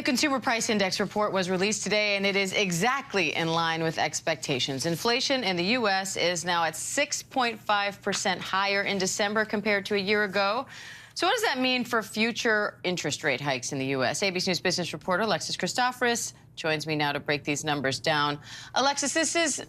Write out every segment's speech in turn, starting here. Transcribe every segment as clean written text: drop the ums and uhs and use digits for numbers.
Consumer Price Index report was released today, and it is exactly in line with expectations. Inflation in the U.S. is now at 6.5% higher in December compared to a year ago. So what does that mean for future interest rate hikes in the U.S.? ABC News business reporter Alexis Christopherus joins me now to break these numbers down. Alexis, this is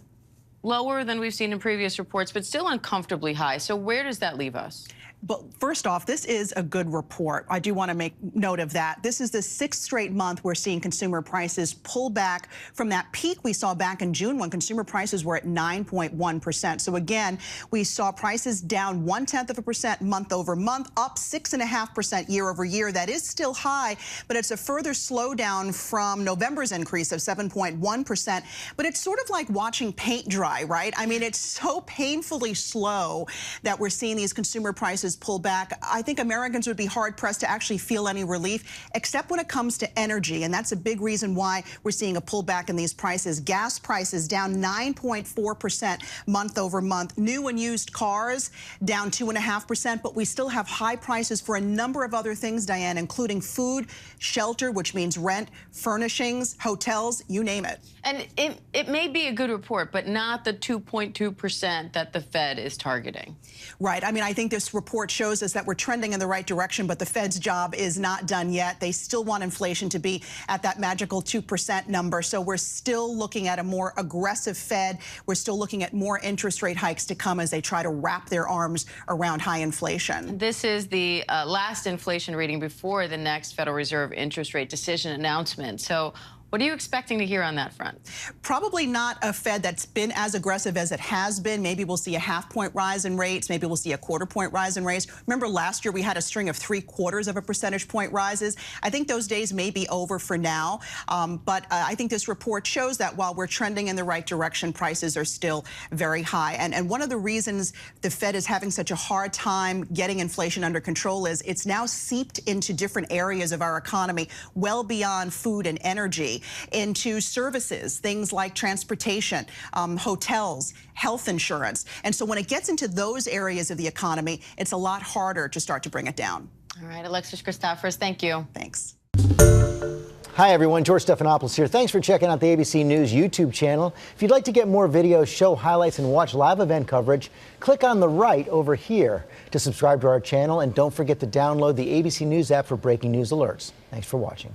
lower than we've seen in previous reports, but still uncomfortably high. So where does that leave us? But first off, this is a good report. I do want to make note of that. This is the sixth straight month we're seeing consumer prices pull back from that peak we saw back in June when consumer prices were at 9.1%. So again, we saw prices down 0.1% month over month, up 6.5% year over year. That is still high, but it's a further slowdown from November's increase of 7.1%. But it's sort of like watching paint dry, right? I mean, it's so painfully slow that we're seeing these consumer prices pull back. I think Americans would be hard-pressed to actually feel any relief, except when it comes to energy, and that's a big reason why we're seeing a pullback in these prices. Gas prices down 9.4% month over month. New and used cars down 2.5%, but we still have high prices for a number of other things, Diane, including food, shelter, which means rent, furnishings, hotels, you name it. And it may be a good report, but not the 2.2% that the Fed is targeting. Right. I mean, I think this report shows us that we're trending in the right direction, but the Fed's job is not done yet. They still want inflation to be at that magical 2% number. So we're still looking at a more aggressive Fed. We're still looking at more interest rate hikes to come as they try to wrap their arms around high inflation. This is the last inflation reading before the next Federal Reserve interest rate decision announcement. So what are you expecting to hear on that front? Probably not a Fed that's been as aggressive as it has been. Maybe we'll see a half-point rise in rates. Maybe we'll see a quarter-point rise in rates. Remember last year we had a string of 3/4 of a percentage point rises. I think those days may be over for now. But I think this report shows that while we're trending in the right direction, prices are still very high. And one of the reasons the Fed is having such a hard time getting inflation under control is it's now seeped into different areas of our economy, well beyond food and energy, into services, things like transportation, hotels, health insurance. And so when it gets into those areas of the economy, it's a lot harder to start to bring it down. All right, Alexis Christopherus, thank you. Thanks. Hi, everyone. George Stephanopoulos here. Thanks for checking out the ABC News YouTube channel. If you'd like to get more videos, show highlights, and watch live event coverage, click on the right over here to subscribe to our channel. And don't forget to download the ABC News app for breaking news alerts. Thanks for watching.